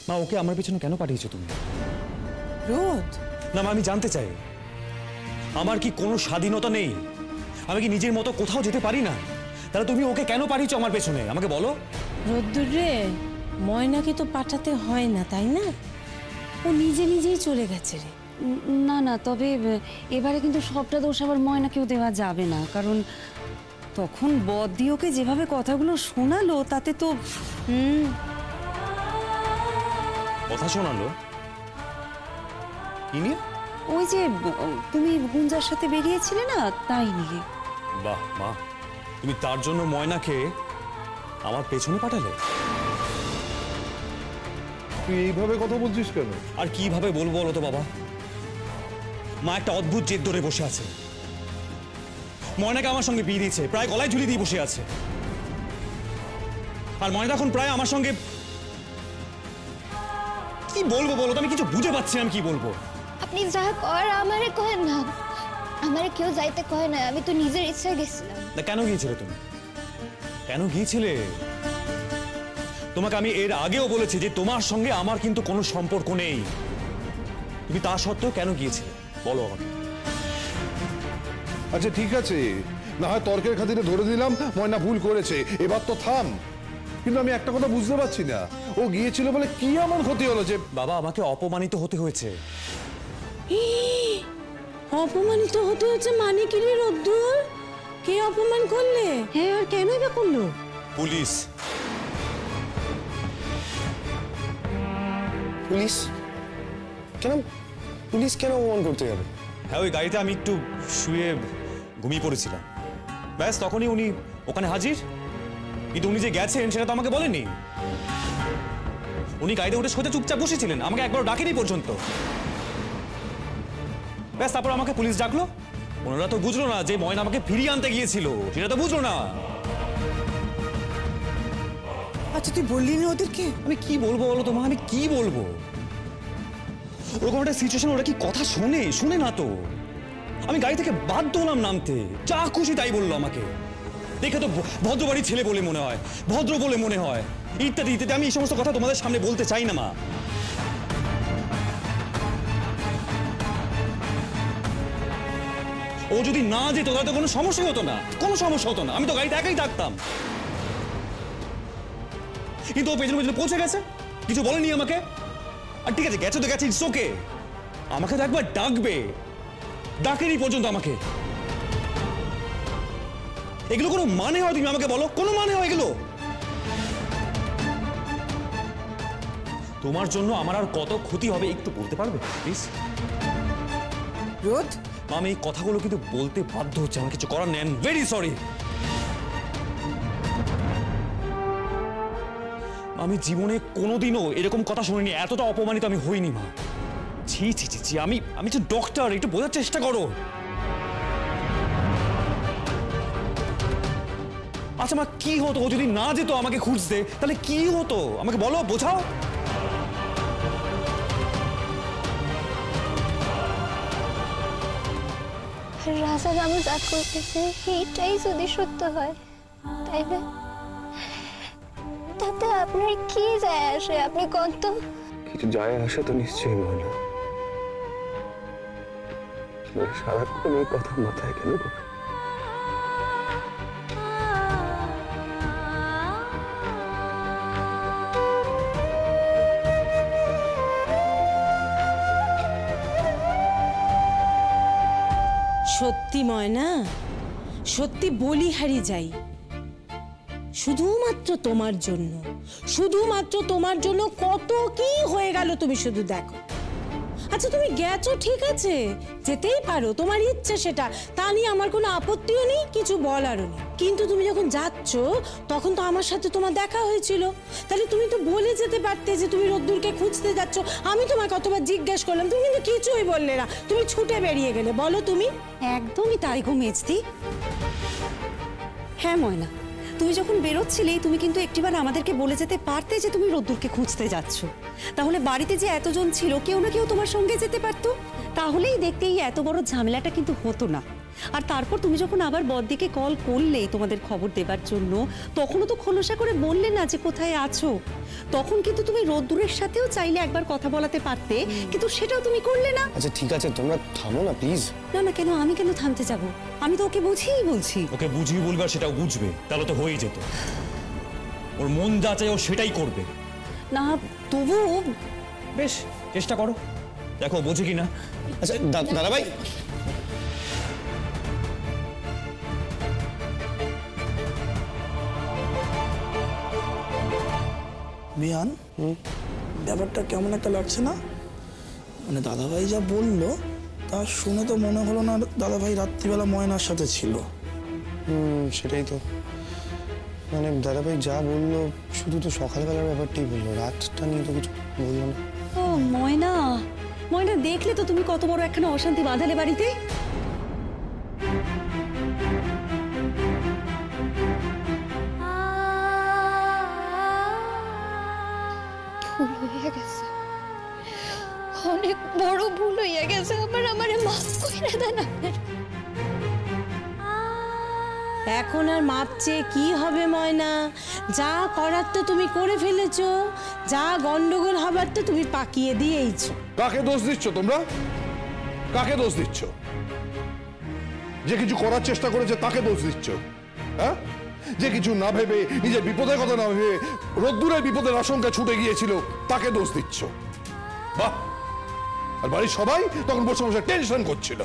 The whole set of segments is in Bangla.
মা ওকে আমার পেছনে কেন পাঠিয়েছো তুমি? রোদ, না মা, আমি জানতে চাই আমার কি কোনো স্বাধীনতা নেই? আমি কি নিজের মতো কোথাও যেতে পারি না? তাহলে তুমি ওকে কেন পাঠিয়েছো আমার পেছনে? আমাকে বলো। রোদ্দুর রে, ময়নাকে তো পাঠাতে হয় না, তাই না? ও নিজে নিজেই চলে গেছে রে। না না, তবে এবারে কিন্তু সবটা দোষ আবার ময়নাকেও দেওয়া যাবে না, কারণ তখন বদ্দি ওকে যেভাবে কথাগুলো শোনালো তাতে তো কথা শোনালো? কি নিয়ে? ওই যে তুমি গুঞ্জার সাথে বেরিয়েছিলে না, তাই নিয়ে। বাহ মা, তুমি তার জন্য ময়নাকে আমার পেছনে পাঠালে? তুই এইভাবে কথা বলছিস কেন? আর কিভাবে বলবো বলো তো বাবা? মা একটা অদ্ভুত জেদ ধরে বসে আছে। ময়নাকে আমার সঙ্গে বিয়ে দিয়েছে, প্রায় গলায় ঝুলিয়ে দিয়ে বসে আছে। আর ময়না এখন প্রায় আমার সঙ্গে, কি বলবো বলো তো? আমি কিছু বুঝে পাচ্ছি না আমি কি বলবো। আপনি যা কর আমারে কয় না, আমারে কেউ যাইতে কয় না, আমি তো নিজের ইচ্ছায় গেছিলাম। না, কেন গিয়েছিলে তুমি? কেন গিয়েছিলে? তোমাকে আমি এর আগেও বলেছি যে তোমার সঙ্গে আমার কিন্তু কোনো সম্পর্ক নেই। তুমি তা সত্ত্বেও কেন গিয়েছিলে বলো আমাকে। আচ্ছা ঠিক আছে, না হয় তর্কের খাতিরে ধরে দিলাম ময়না ভুল করেছে, এবার তো থাম। কিন্তু আমি একটা কথা বুঝতে পারছি না, ও গিয়েছিল বলে কি এমন ক্ষতি হলো যে? বাবা, আমাকে অপমানিত হতে হয়েছে। অপমানিত হতে হচ্ছে মানে কি রে রোদ্দুর? কে অপমান করলে? হ্যাঁ, আর কেনই বা করলো? পুলিশ। পুলিশ কেন? পুলিশ কেন অপমান করতে যাবে? হ্যাঁ, ওই গাড়িতে আমি একটু শুয়ে ঘুমিয়ে পড়েছিলাম, ব্যাস তখনই উনি ওখানে হাজির। কিন্তু উনি যে গেছেন সেটা তো আমাকে বলেনি। উনি গাড়িতে উঠে সোজা চুপচাপ বসেছিলেন, আমাকে একবার ডাকেনি পর্যন্ত। ব্যাস তারপর আমাকে পুলিশ ডাকলো। ওনারা তো বুঝলো না যে ময়না আমাকে ফিরিয়ে আনতে গিয়েছিল, সেটা তো বুঝলো না। আচ্ছা তুই বললি না ওদেরকে? আমি কি বলবো বলো তো মা, আমি কি বলবো? ওরকম একটা সিচুয়েশন ওরা কি কথা শোনে? শুনে না তো। আমি গাড়ি থেকে বাধ্য হলাম নামতে, যা খুশি তাই বললো আমাকে। দেখে তো ভদ্রবাড়ির ছেলে বলে মনে হয়, ভদ্র বলে মনে হয়, ইত্যাদি ইত্যাদি। আমি এই সমস্ত কথা তোমাদের সামনে বলতে চাই না মা। ও যদি না যেত তাহলে তো কোনো সমস্যা হতো না, কোনো সমস্যা হতো না। আমি তো গাড়িতে একাই থাকতাম। কিন্তু ও পেছনে পেছনে পৌঁছে গেছে, কিছু বলেনি আমাকে। আর ঠিক আছে, গেছে তো গেছে, ইটস ওকে। আমাকে তো একবার ডাকবে, ডাকেনি পর্যন্ত আমাকে। এগুলো কোনো মানে হয়? তুমি আমাকে বলো, কোনো মানে হয় এগুলো? তোমার জন্য আমার আর কত ক্ষতি হবে একটু বলতে পারবে প্লিজ? রোদ, আমি এই কথাগুলো কিন্তু বলতে বাধ্য হচ্ছে, আমার কিছু করার নেই। I am very sorry. আমি জীবনে কোনোদিনও এরকম কথা শুনিনি, এতটা অপমানিত আমি হইনি মা। ছি ছি ছি ছি, আমি তো ডক্টর, একটু বোঝার চেষ্টা করো। আচ্ছা মা, কি হতো ও যদি না যেত আমাকে খুঁজতে? তাহলে কি হতো আমাকে বলো, বোঝাও। রাজা রামু যা করতেছে এইটাই যদি সত্য হয়, তাইলে তাতে আপনার কি যায় আসে? আপনি কোন তো? কিছু যায় আসে তো নিশ্চয়ই ময়না। সারাক্ষণ এই কথা মাথায় কেন? সত্যি ময়না, সত্যি বলিহারি যাই, শুধুমাত্র তোমার জন্য, শুধুমাত্র তোমার জন্য কত কি হয়ে গেল তুমি শুধু দেখো। আচ্ছা তুমি গেছো ঠিক আছে, যেতেই পারো, তোমার ইচ্ছা সেটা, তা নিয়ে আমার কোনো আপত্তিও নেই, কিছু বলারও নেই। কিন্তু তুমি যখন যাচ্ছ তখন তো আমার সাথে তোমার দেখা হয়েছিল, তাহলে তুমি তো বলে যেতে পারতে যে তুমি রোদ্দুরকে খুঁজতে যাচ্ছ। আমি তোমায় কতবার জিজ্ঞেস করলাম, তুমি কিন্তু কিছুই বললে না, তুমি ছুটে বেরিয়ে গেলে। বলো তুমি। একদমই তাই গো মেজদি। হ্যাঁ ময়না, তুমি যখন বেরোচ্ছিলেই তুমি কিন্তু একটিবার আমাদেরকে বলে যেতে পারতে যে তুমি রোদ্দুরকে খুঁজতে যাচ্ছ। তাহলে বাড়িতে যে এতজন ছিল কেউ না কেউ তোমার সঙ্গে যেতে পারতো, তাহলেই দেখতে এই এত বড় ঝামেলাটা কিন্তু হতো না। আর তারপর তুমি যখন আবার বড়দিকে কল করলে তোমাদের খবর দেবার জন্য, তখনও তো খোলসা করে বললে না যে কোথায় আছো। তখন কিন্তু তুমি রোদ্দুরের সাথেও চাইলে একবার কথা বলাতে পারতে, কিন্তু সেটাও তুমি করলে না। আচ্ছা ঠিক আছে, তোমরা থামো না প্লিজ। না না, কেন আমি কেন থামতে যাব? আমি তো ওকে বুঝিয়েই বলছি। ওকে বুঝিয়ে বলবার সেটাও বুঝবে, তাহলে তো হয়ে যেত। ওর মন যা চায় ও সেটাই করবে। না তবু বেশ, চেষ্টা করো, দেখো বোঝে কিনা। আচ্ছা দাদা ভাই, বিয়ান, ব্যাপারটা কেমন একটা লাগছে না? মানে দাদাভাই যা বললো তা শুনে তো মনে হলো না দাদাভাই রাত্রিবেলা ময়নার সাথে ছিল। সেটাই তো, মানে দাদাভাই যা বললো শুধু তো সকালবেলার ব্যাপারটাই বললো, রাতটা নিয়ে তো কিছু বললো না। ও ময়না, ময়না দেখলে তো তুমি কত বড় একখানা অশান্তি বাঁধালে বাড়িতে। ভুল হয়ে গেছে, অনেক বড় ভুল হয়ে গেছে আমার। আমারে মাফ করে দেন আপনারা। এখন আর মাপ চেয়ে কি হবে ময়না? যা করার তো তুমি করে ফেলেছো, যা গন্ডগোল হবার তো তুমি পাকিয়ে দিয়েইছো। কাকে দোষ দিচ্ছ তোমরা? কাকে দোষ দিচ্ছ? যে কিছু করার চেষ্টা করেছে তাকে দোষ দিচ্ছ? হ্যাঁ, যে কিছু না ভেবে, নিজের বিপদের কথা না ভেবে রোদ্দুরের বিপদের আশঙ্কা ছুটে গিয়েছিল তাকে দোষ দিচ্ছ। বাহ! আর বাড়ির সবাই তখন বসে বসে টেনশন করছিল।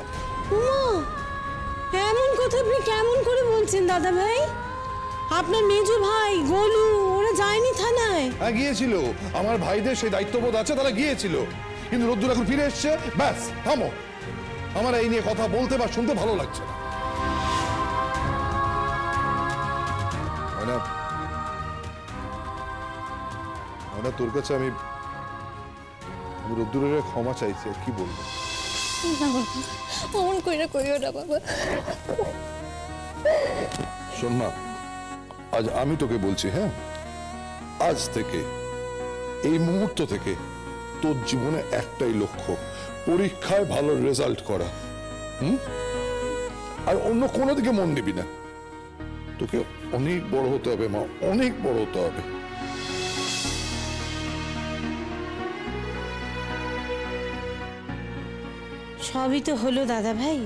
এমন কথা আপনি কেমন করে বলছেন দাদা ভাই? আপনার মেজো ভাই গোলু ওরা যায়নি থানায়? হ্যাঁ গিয়েছিল, আমার ভাইদের সেই দায়িত্ববোধ আছে, তারা গিয়েছিল। কিন্তু রোদ্দুর এখন ফিরে এসছে, ব্যাস থামো। আমার এই নিয়ে কথা বলতে বা শুনতে ভালো লাগছে না। তোর কাছে আমি রোদ্দুরের ক্ষমা চাইছি, আর কি বলবো। না বাবা, অমন কইরা কইও না বাবা। শোন মা, আজ আমি তোকে বলছি, হ্যাঁ, আজ থেকে, এই মুহূর্ত থেকে তোর জীবনে একটাই লক্ষ্য, পরীক্ষায় ভালো রেজাল্ট করা। আর অন্য কোনো দিকে মন দিবি না। তোকে অনেক বড় হতে হবে মা, অনেক বড় হতে হবে। সবই তো হলো দাদা ভাই,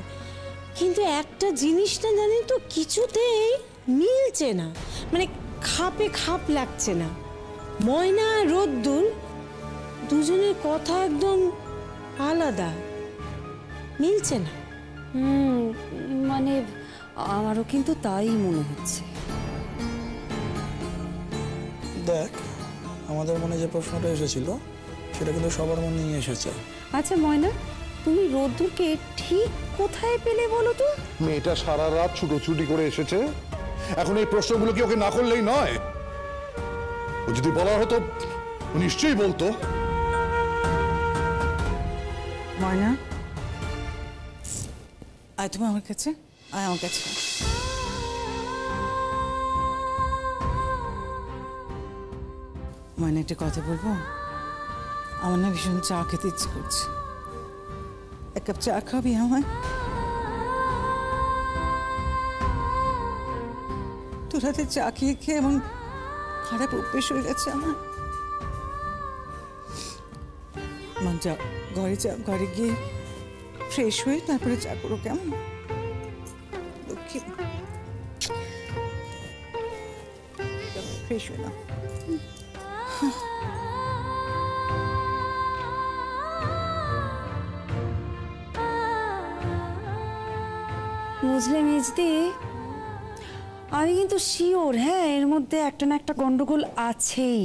কিন্তু একটা জিনিস না জানেন তো, কিছুতেই মিলছে না, মানে খাপে খাপ লাগছে না। ময়না আর রোদ্দুর দুজনের কথা একদম আলাদা, মিলছে না। মানে আমারও কিন্তু তাই মনে হচ্ছে। দেখ, আমাদের মনে যে প্রশ্নটা এসেছিল সেটা কিন্তু সবার মনেই এসেছে। আচ্ছা ময়না, তুমি রোদ্দুরকে ঠিক কোথায় পেলে বলো তো? মেয়েটা সারা রাত ছুটোছুটি করে এসেছে, এখন এই প্রশ্নগুলো কি ওকে না করলেই নয়? ও যদি বলা হতো ও নিশ্চয়ই বলতো। ময়না, আয় তুমি আমার কাছে, আয় আমার কাছে। ময়না, একটা কথা বলবো? আমার না ভীষণ চা খেতে ইচ্ছে করছে, এক কাপ চা খাবি আমায়? তোর হাতে চা খেয়ে খেয়ে এমন খারাপ অভ্যেস হয়ে গেছে আমার। মন যা, ঘরে যা, ঘরে গিয়ে ফ্রেশ হয়ে তারপরে চা করো, কেমন? লক্ষ্মী, ফ্রেশ হয়ে না। বুঝলে মেজদি, আমি কিন্তু শিওর, হ্যাঁ, এর মধ্যে একটা না একটা গন্ডগোল আছেই।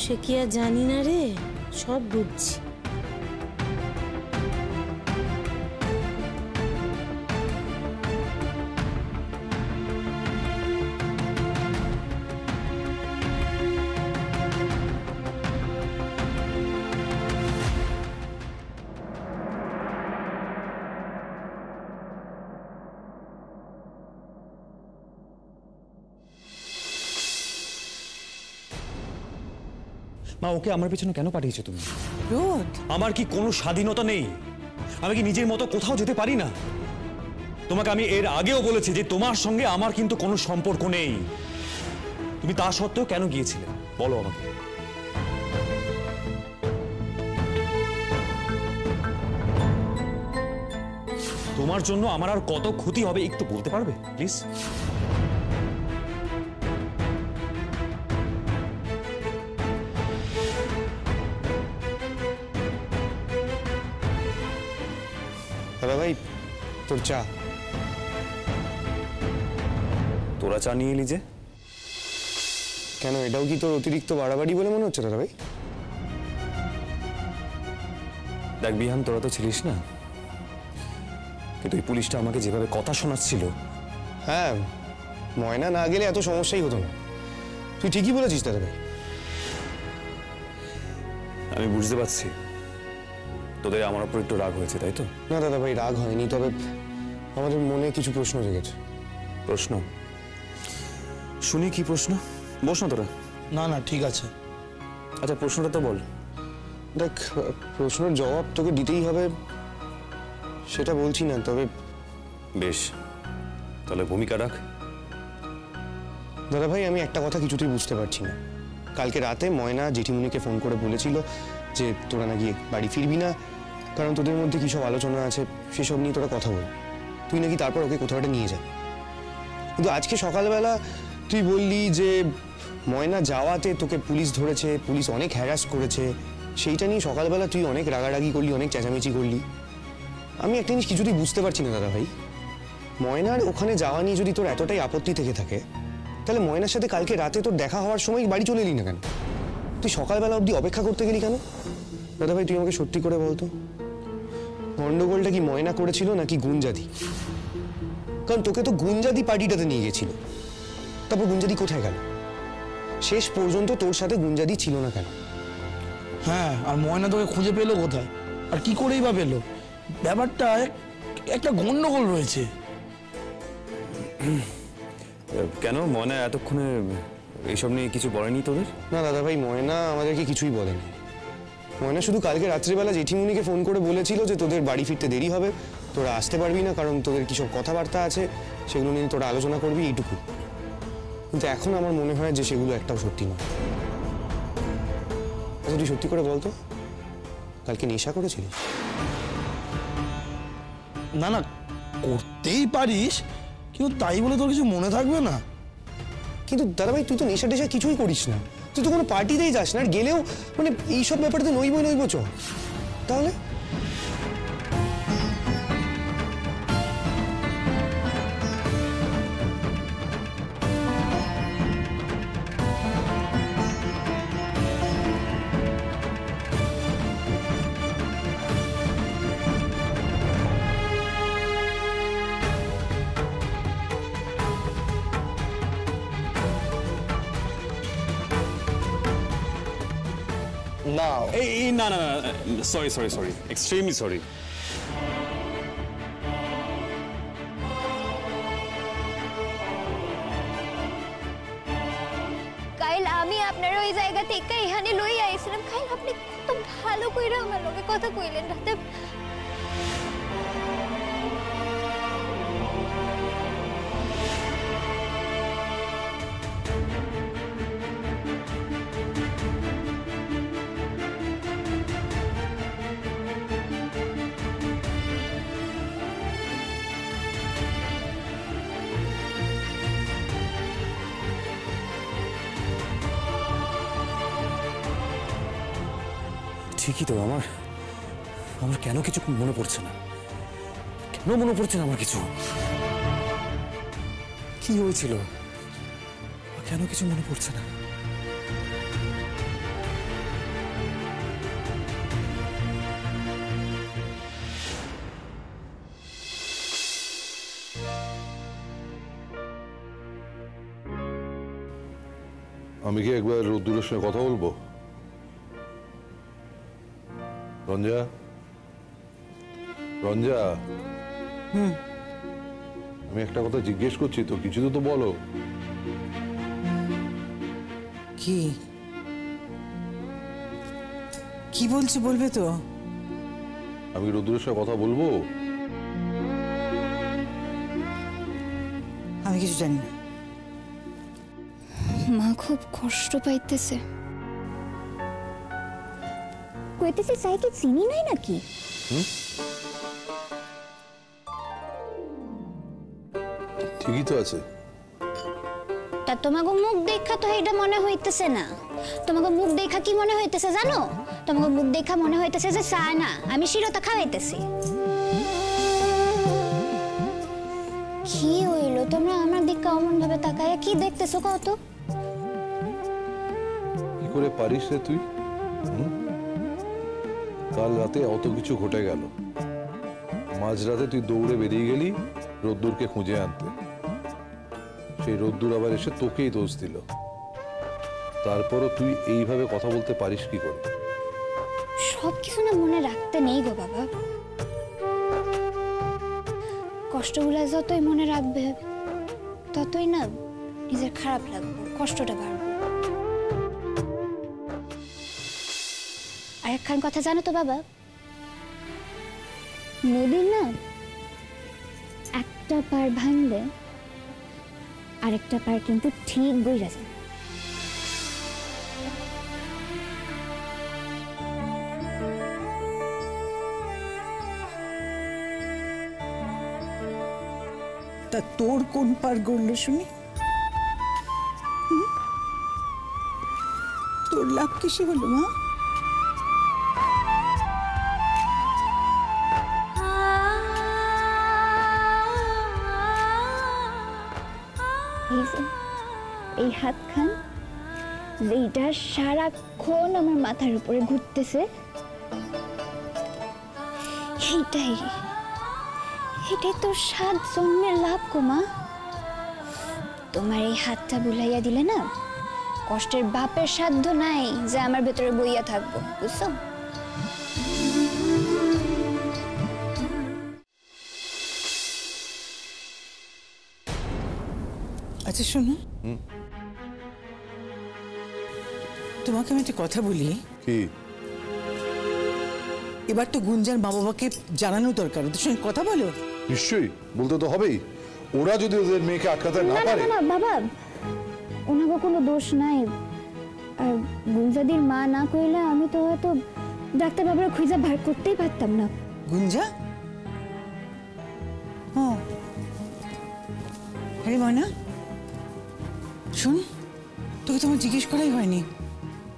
সে কি আর জানি না রে, সব বুঝছি। মা, ওকে আমার পেছনে কেন পাঠিয়েছো তুমি? রোদ, আমার কি কোনো স্বাধীনতা নেই? আমি কি নিজের মতো কোথাও যেতে পারি না? তোমাকে আমি এর আগেও বলেছি যে তোমার সঙ্গে আমার কিন্তু কোনো সম্পর্ক নেই। তুমি তা সত্ত্বেও কেন গিয়েছিলে বলো আমাকে। তোমার জন্য আমার আর কত ক্ষতি হবে একটু বলতে পারবে প্লিজ? দাদা ভাই তোর চা। তোরা চা নিয়ে এলি যে? কেন, এটাও কি তোর অতিরিক্ত বাড়াবাড়ি বলে মনে হচ্ছে দাদা ভাই? দেখ বিহান, তোরা তো ছিলিস না, কিন্তু এই পুলিশটা আমাকে যেভাবে কথা শোনাচ্ছিল। হ্যাঁ, ময়না না গেলে এত সমস্যাই হতো না। তুই ঠিকই বলেছিস দাদা ভাই। আমি বুঝতে পারছি তোদের আমার উপর একটু রাগ হয়েছে, তাই তো? না দাদা ভাই, রাগ হয়নি, তবে আমাদের মনে কিছু প্রশ্ন জেগেছে। প্রশ্ন? শুনি কি প্রশ্ন? বস না তোরা। না না ঠিক আছে। আচ্ছা প্রশ্নটা তো বল। দেখ, প্রশ্নের জবাব তোকে দিতেই হবে সেটা বলছি না, তবে বেশ, তাহলে ভূমিকা রাখ। দাদা ভাই, আমি একটা কথা কিছুতেই বুঝতে পারছি না। কালকে রাতে ময়না জেঠিমুনিকে ফোন করে বলেছিল যে তোরা নাকি বাড়ি ফিরবি না, কারণ তোদের মধ্যে কী সব আলোচনা আছে সেসব নিয়ে তোরা কথা বল। তুই নাকি তারপর ওকে কোথাও একটা নিয়ে যা। কিন্তু আজকে সকালবেলা তুই বললি যে ময়না যাওয়াতে তোকে পুলিশ ধরেছে, পুলিশ অনেক হ্যারাস করেছে, সেইটা নিয়ে সকালবেলা তুই অনেক রাগারাগি করলি, অনেক চেঁচামেচি করলি। আমি একটা জিনিস কিছুতেই বুঝতে পারছি না দাদা ভাই, ময়নার ওখানে যাওয়া নিয়ে যদি তোর এতটাই আপত্তি থেকে থাকে, তাহলে ময়নার সাথে কালকে রাতে তোর দেখা হওয়ার সময় বাড়ি চলে এলি না কেন? তুই সকালবেলা অবধি অপেক্ষা করতে গেলি কেন? দাদা ভাই তুই আমাকে সত্যি করে বলতো, গন্ডগোলটা কি ময়না করেছিল নাকি গুঞ্জাদি? কারণ তোকে তো গুঞ্জাদি পার্টিটাতে নিয়ে গেছিল, তারপর গুঞ্জাদি কোথায় গেল? শেষ পর্যন্ত তোর সাথে গুঞ্জাদি ছিল না কেন? হ্যাঁ, আর ময়না তোকে খুঁজে পেলো কোথায়, আর কি করেই বা পেলো? ব্যাপারটা একটা গন্ডগোল রয়েছে। কেন ময়না এতক্ষণে এইসব নিয়ে কিছু বলেনি তোদের? না দাদা ভাই, ময়না আমাদেরকে কিছুই বলেনি। ময়না শুধু কালকে রাত্রিবেলা জেঠিমুনিকে ফোন করে বলেছিল যে তোদের বাড়ি ফিরতে দেরি হবে, তোরা আসতে পারবি না, কারণ তোদের কি সব কথাবার্তা আছে সেগুলো নিয়ে তোরা আলোচনা করবি, এইটুকু। কিন্তু এখন আমার মনে হয় যে সেগুলো একটাও সত্যি নয়। আচ্ছা তুই সত্যি করে বলতো, কালকে নেশা করেছিলিস? না না, করতেই পারিস, কিন্তু তাই বলে তোর কিছু মনে থাকবে না। কিন্তু দাদা ভাই তুই তো নেশা টেশা কিছুই করিস না, তুই তো কোনো পার্টিতেই যাস না, আর গেলেও মানে এইসব ব্যাপারে তো নইবই নইব চ। তাহলে না এই না না না, sorry sorry sorry, extremely sorry. কাল আমি আপনার ওই জায়গা থেকে এখানে লই আইছিলাম, কাল আপনি কত ভালো কইরা আমার লগে কথা কইলেন রাতে। ঠিকই তো, আমার আমার কেন কিছু মনে পড়ছে না, কেন মনে পড়ছে না আমার কিছু? কি হয়েছিল কেন কিছু মনে পড়ছে না? আমি কি একবার রোদ্দুরের সঙ্গে কথা বলবো? রঞ্জা, রঞ্জা, আমি একটা কথা জিজ্ঞেস করছি তো, কিছু তো বলো। কি কি বলছি, বলবে তো? আমি রোদ্দুরের সঙ্গে কথা বলবো? আমি কিছু জানি না। মা খুব কষ্ট পাইতেছে। কইতেছে চাই কি চিনি নাই নাকি? ঠিকই তো আছে। তা তোমাকে মুখ দেখা তো এটা মনে হইতেছে না। তোমাকে মুখ দেখা কি মনে হইতেছে জানো? তোমাকে মুখ দেখা মনে হইতেছে যে চা না, আমি শিরোটা খাওয়াইতেছি। কি হইলো তোমরা আমার দিকে অমন ভাবে তাকায় কি দেখতেছো কত? কি করে পারিস রে তুই? কাল রাতে অত কিছু ঘটে গেল, মাঝরাতে তুই দৌড়ে বেরিয়ে গেলি রোদ্দুরকে খুঁজে আনতে। সেই রোদ্দুর আবার এসে তোকেই দোষ দিল। তারপরও তুই এইভাবে কথা বলতে পারিস কি করে? সবকিছু না মনে রাখতে নেই গো বাবা। কষ্টগুলো যতই মনে রাখবে ততই না নিজের খারাপ লাগবে, কষ্টটা বাড়বে। আর একখান কথা জানো তো বাবা, নদীর না একটা পার ভাঙলে আরেকটা পার কিন্তু ঠিক বইরা যায়। তা তোর কোন পার গড়লো শুনি? তোর লাভ কিসে হলো মা? এই হাতখান যেটা সারাক্ষণ আমার মাথার উপরে ঘুরতেছে, এটাই তো 7 জন্মের লাভ গো মা। তোমার এই হাতটা বুলাইয়া দিলে না কষ্টের বাপের সাধ্য নাই যে আমার ভেতরে বইয়া থাকবো, বুঝছো? আচ্ছা শোনো, তোমাকে আমি একটা কথা বলি। কি? এবার তো গুঞ্জার মা বাবাকে জানানো দরকার, ওদের সঙ্গে কথা বলো। নিশ্চয়ই বলতে তো হবেই। ওরা যদি ওদের মেয়েকে আটকাতে না পারে। না বাবা, ওনাকে কোনো দোষ নাই। আর গুঞ্জাদির মা না কইলে আমি তো হয়তো ডাক্তার বাবার খুঁজে বার করতেই পারতাম না। গুঞ্জা? হ্যাঁ, আরে ময়না শোন, তোকে তোমার জিজ্ঞেস করাই হয়নি।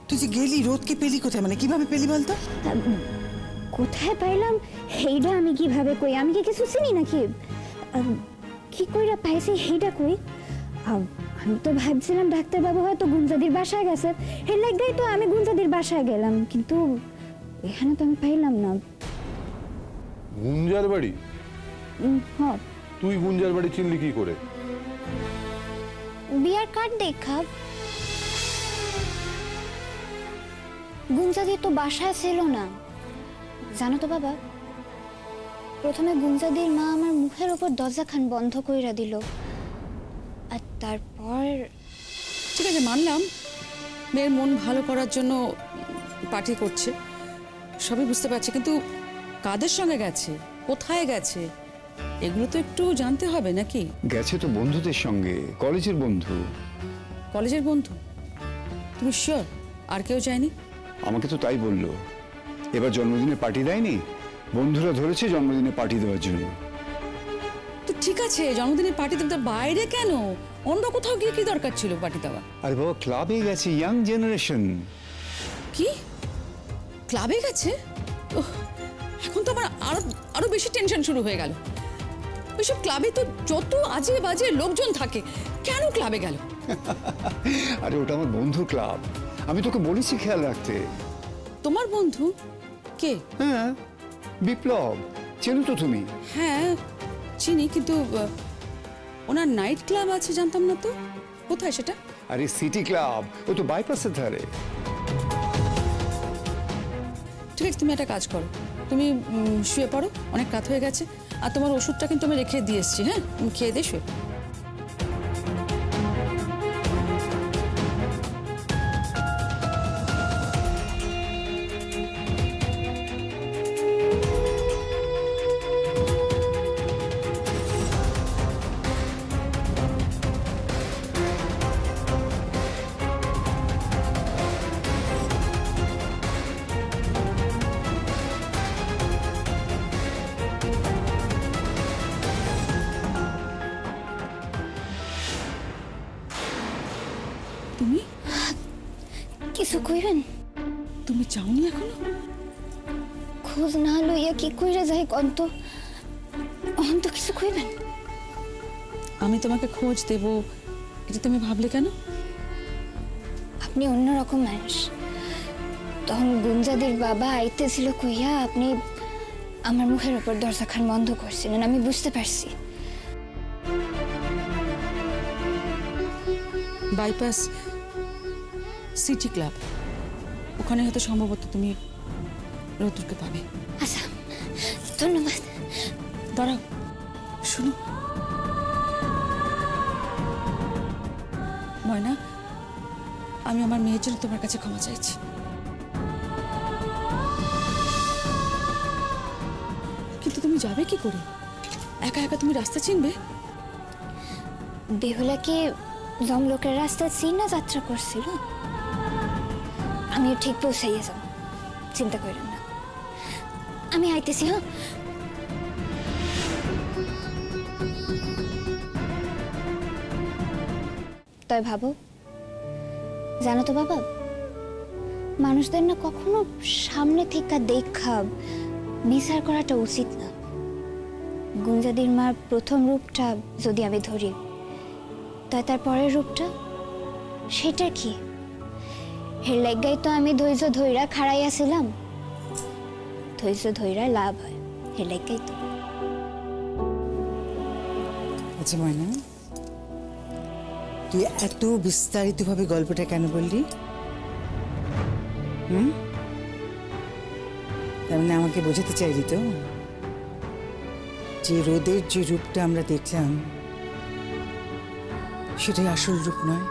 তুই যে গেলি, রোদকে পেলি কোথায়, মানে কিভাবে পেলি বলতো? কোথায় পাইলাম এইটা আমি কিভাবে কই? আমি কি কিছু চিনি নাকি? কি কইরা পাইছি এইটা কই? আমি তো ভাবছিলাম ডাক্তার বাবু হয়তো গুঞ্জাদির বাসায় গেছে, এর লাগাই তো আমি গুঞ্জাদির বাসায় গেলাম, কিন্তু এখানে তো আমি পাইলাম না। গুঞ্জার বাড়ি? হ্যাঁ। তুই গুঞ্জার বাড়ি চিনলি কি করে? বিয়ার কার্ড দেখা। গুঞ্জাদি তো বাসায় ছিল না জানো তো বাবা। প্রথমে গুঞ্জাদির মা আমার মুখের উপর দরজাখান বন্ধ কইরা দিল, আর তারপর ঠিক আছে মানলাম মেয়ের মন ভালো করার জন্য পার্টি করছে, সবই বুঝতে পারছি, কিন্তু কাদের সঙ্গে গেছে, কোথায় গেছে, এগুলো তো একটু জানতে হবে নাকি? গেছে তো বন্ধুদের সঙ্গে, কলেজের বন্ধু। কলেজের বন্ধু? তুমি শিওর আর কেউ যায়নি? আমাকে তো তাই বললো। এবার জন্মদিনে পার্টি দেয়নি, বন্ধুরা ধরেছে জন্মদিনে পার্টি দেওয়ার জন্য। তো ঠিক আছে, জন্মদিনে পার্টি দেবে, বাইরে কেন? অন্য কোথাও গিয়ে কি দরকার ছিল পার্টি দেওয়া? আরে বাবা, ক্লাবে গেছে, ইয়াং জেনারেশন। কি ক্লাবে গেছে? এখন তো আমার আরো বেশি টেনশন শুরু হয়ে গেল। ওইসব ক্লাবে তো যত আজে বাজে লোকজন থাকে, কেন ক্লাবে গেল? আরে ওটা আমার বন্ধু ক্লাব, আমি তোকে বলেছি খেয়াল রাখতে। তোমার বন্ধু কে? হ্যাঁ, বিপ্লব, চেনো তো তুমি? হ্যাঁ চিনি, কিন্তু ওনার নাইট ক্লাব আছে জানতাম না তো। কোথায় সেটা? আরে সিটি ক্লাব, ও তো বাইপাসের ধারে। ঠিক আছে, তুমি একটা কাজ করো, তুমি শুয়ে পড়ো, অনেক রাত হয়ে গেছে, আর তোমার ওষুধটা কিন্তু আমি রেখে দিয়ে এসছি। হ্যাঁ, তুমি খেয়ে দিয়ে শুয়ে পড়ো। কিছু কইবেন? তুমি চাওনি এখনো? খোঁজ না লইয়া কি কইরা যাই কন্ত, অন্ত কিছু কইবেন? আমি তোমাকে খোঁজ দেব এটা তুমি ভাবলে কেন? আপনি অন্যরকম মানুষ। তখন গুঞ্জাদির বাবা আইতেছিল কইয়া আপনি আমার মুখের ওপর দরজা খান বন্ধ করছিলেন, আমি বুঝতে পারছি। বাইপাস সিটি ক্লাব, ওখানে হয়তো সম্ভবত তুমি রোদ্দুরকে পাবে। আচ্ছা, ধন্যবাদ। দাঁড়াও, শুনো ময়না, আমি আমার মেয়ের জন্য তোমার কাছে ক্ষমা চাইছি। কিন্তু তুমি যাবে কি করে? একা একা তুমি রাস্তা চিনবে? বেহুলা কি জমলোকের রাস্তা চিনা যাত্রা করছিল? আমিও ঠিক পৌঁছাইয়া যাব, চিন্তা করেন না। আমি আইতেছি। হ্যাঁ, তাই ভাবো, জানো তো বাবা, মানুষদের না কখনো সামনে থেকে দেখা বিচার করাটা উচিত না। গুঞ্জাদির মার প্রথম রূপটা যদি আমি ধরি, তাই তার পরের রূপটা সেটা কি? এর লাগাই তো আমি ধৈর্য ধৈরা খাড়াইয়াছিলাম। ধৈর্য ধৈরা লাভ হয়, এর লাগাই তো। আচ্ছা ময়না, তুই এত বিস্তারিতভাবে গল্পটা কেন বললি? তার মানে আমাকে বোঝাতে চাইলি তো যে রোদের যে রূপটা আমরা দেখলাম সেটাই আসল রূপ নয়?